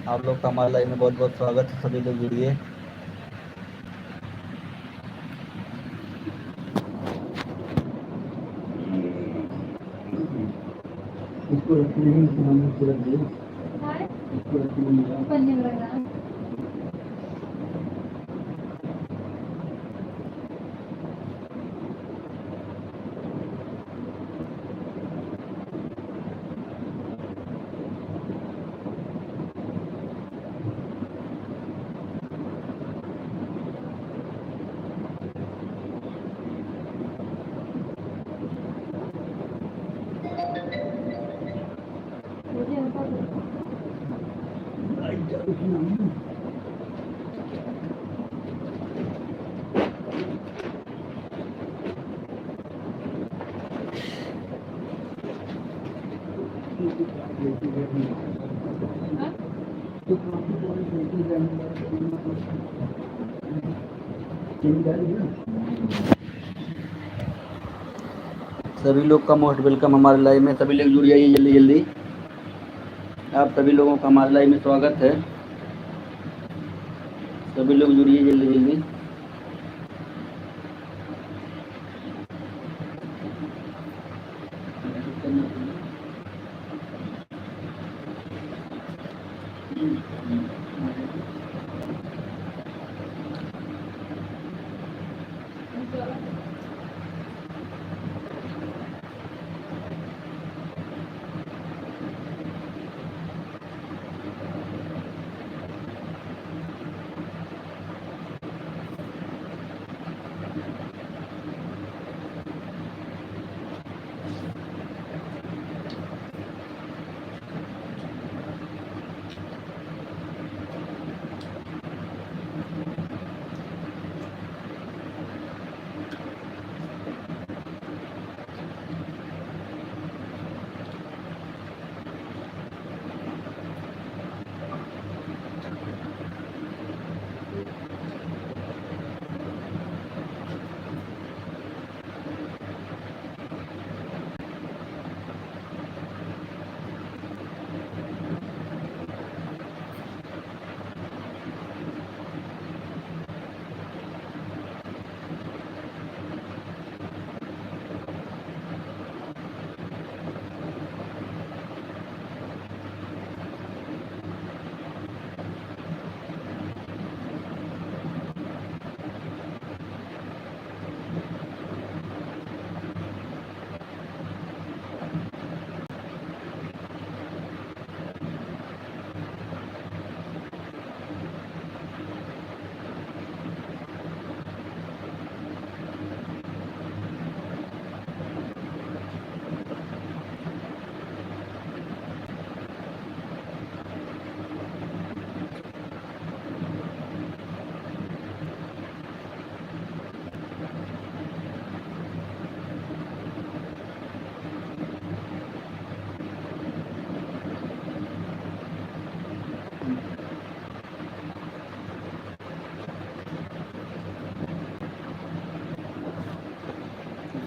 आप लोग का हमारे लाइव में बहुत बहुत स्वागत है। सभी लोग जुड़िए। इसको रखने ही इसको रख दिए, इसको रखने लग रहा है। सभी लोग का मोस्ट वेलकम हमारे लाइव में। सभी लोग जुड़ जाइए जल्दी जल्दी। आप सभी लोगों का हमारे लाइव में स्वागत है। सभी लोग जुड़िए जल्दी जल्दी।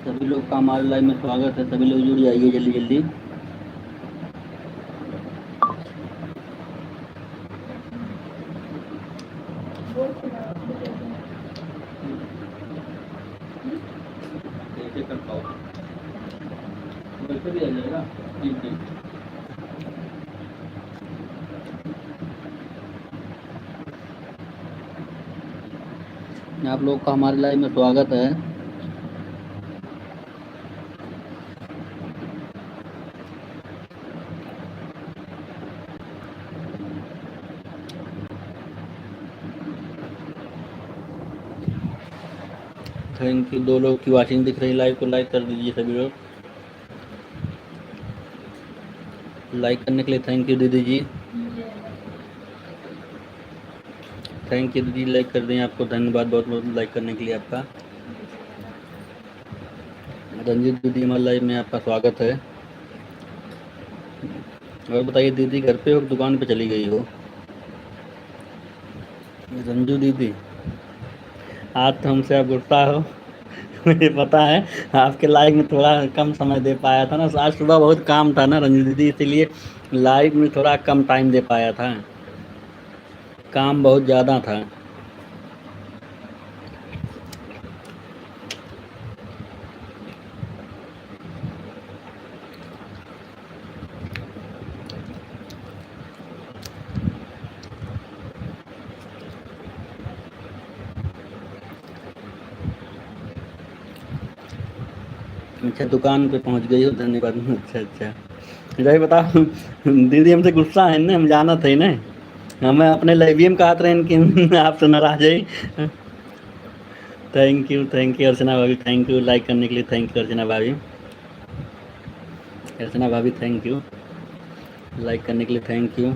सभी लोग का हमारे लाइव में स्वागत है। सभी लोग जुड़ जाइए जल्दी जल्दी। कैसे कर पाओ वैसे भी आ जाएगा। ठीक ठीक। आप लोग का हमारे लाइव में स्वागत है। Thank you. 2 लोग की वाचिंग दिख रही लाइव को लाइक कर दीजिए सभी लोग। लाइक करने के लिए थैंक यू दीदी जी। थैंक यू दीदी, लाइक कर दें। आपको धन्यवाद बहुत बहुत लाइक करने के लिए आपका। रंजीत दीदी हमारे लाइव में आपका स्वागत है। और बताइए दीदी, घर पे हो दुकान पे चली गई हो? रंजू दीदी, आज तो हमसे आप गुस्सा हो। मुझे पता है। आपके लाइव में थोड़ा कम समय दे पाया था ना, आज सुबह बहुत काम था ना रंजू दीदी, इसीलिए लाइव में थोड़ा कम टाइम दे पाया था। काम बहुत ज़्यादा था। अच्छा, दुकान पे पहुँच गई हो, धन्यवाद। अच्छा, अच्छा। रही बताओ, दीदी हमसे गुस्सा है ना, हम जानत है ना। हमें अपने लाइब्रेरी में कहत रहे कि आपसे नाराज है। थैंक यू अर्चना भाभी, थैंक यू लाइक करने के लिए, थैंक यू अर्चना भाभी। अर्चना भाभी थैंक यू लाइक करने के लिए, thank you,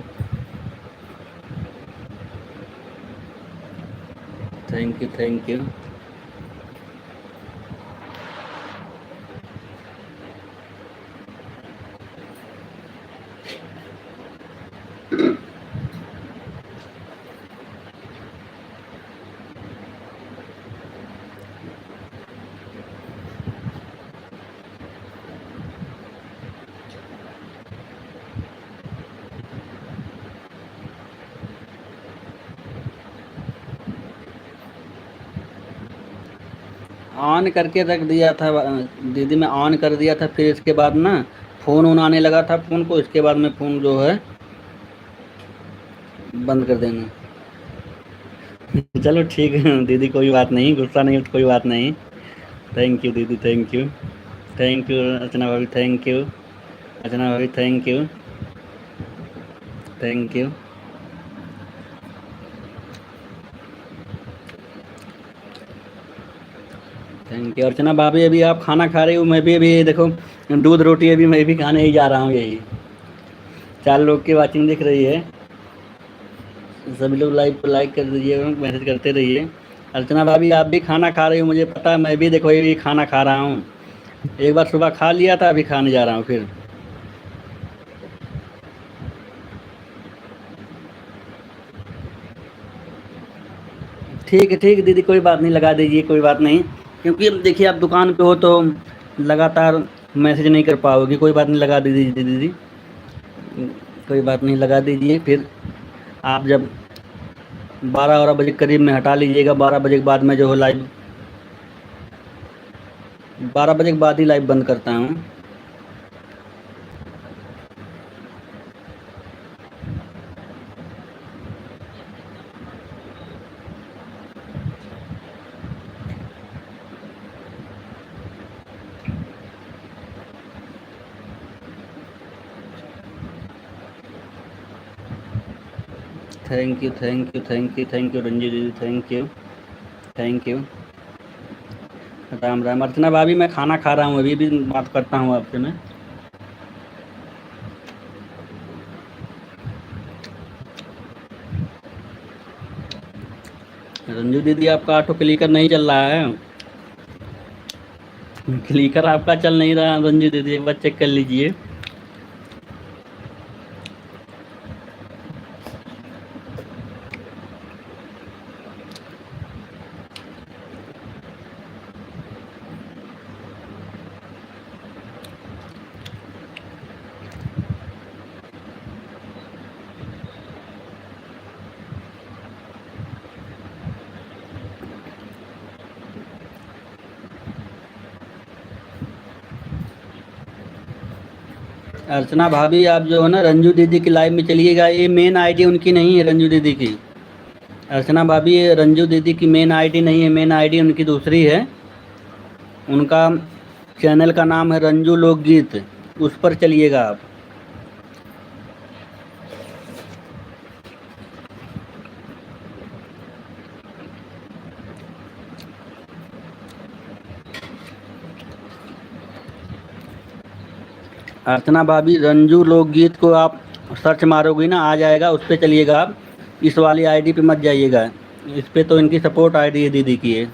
thank you, thank you. On करके रख दिया था दीदी, मैं ऑन कर दिया था, फिर इसके बाद ना फ़ोन ऑन आने लगा था फ़ोन को, इसके बाद में फ़ोन जो है बंद कर देना। चलो ठीक है दीदी, कोई बात नहीं, गुस्सा नहीं, कोई बात नहीं। थैंक यू दीदी, thank you, thank you Archana भाभी, थैंक यू अर्चना भाभी, thank you, thank you. Thank you Archana भाभी, अभी आप खाना खा रही हो, मैं भी अभी देखो दूध रोटी अभी मैं भी खाने ही जा रहा हूँ। यही 4 लोग की वाचिंग दिख रही है। सभी लोग लाइव को लाइक कर दीजिए, मैसेज करते रहिए। अर्चना भाभी आप भी खाना खा रही हो, मुझे पता है, मैं भी देखो ये भी खाना खा रहा हूँ। एक बार सुबह खा लिया था, अभी खाने जा रहा हूँ फिर। ठीक है दीदी, कोई बात नहीं, लगा दीजिए, कोई बात नहीं। क्योंकि अब देखिए आप दुकान पे हो तो लगातार मैसेज नहीं कर पाओगे, कोई बात नहीं, लगा दीजिए दीदी, कोई बात नहीं, लगा दीजिए। फिर आप जब 12-12 बजे करीब में हटा लीजिएगा, 12 बजे के बाद मैं जो है लाइव, 12 बजे के बाद ही लाइव बंद करता हूँ। Thank you, thank you, thank you, thank you Ranji दीदी, thank you, thank you. Ram Ram Archana भाभी, मैं खाना खा रहा हूँ, अभी भी बात करता हूँ आपसे मैं। रंजू दीदी आपका ऑटो क्लिकर नहीं चल रहा है, क्लिकर आपका चल नहीं रहा रंजू दीदी, एक बार चेक कर लीजिए। अर्चना भाभी आप जो है ना रंजू दीदी की लाइव में चलिएगा, ये मेन आईडी उनकी नहीं है रंजू दीदी की। अर्चना भाभी ये रंजू दीदी की मेन आईडी नहीं है, मेन आईडी उनकी दूसरी है। उनका चैनल का नाम है रंजू लोकगीत, उस पर चलिएगा आप। अर्चना भाभी रंजू लोकगीत को आप सर्च मारोगी ना, आ जाएगा, उस पर चलिएगा आप, इस वाली आईडी पे मत जाइएगा, इस पे तो इनकी सपोर्ट आईडी है दीदी की है।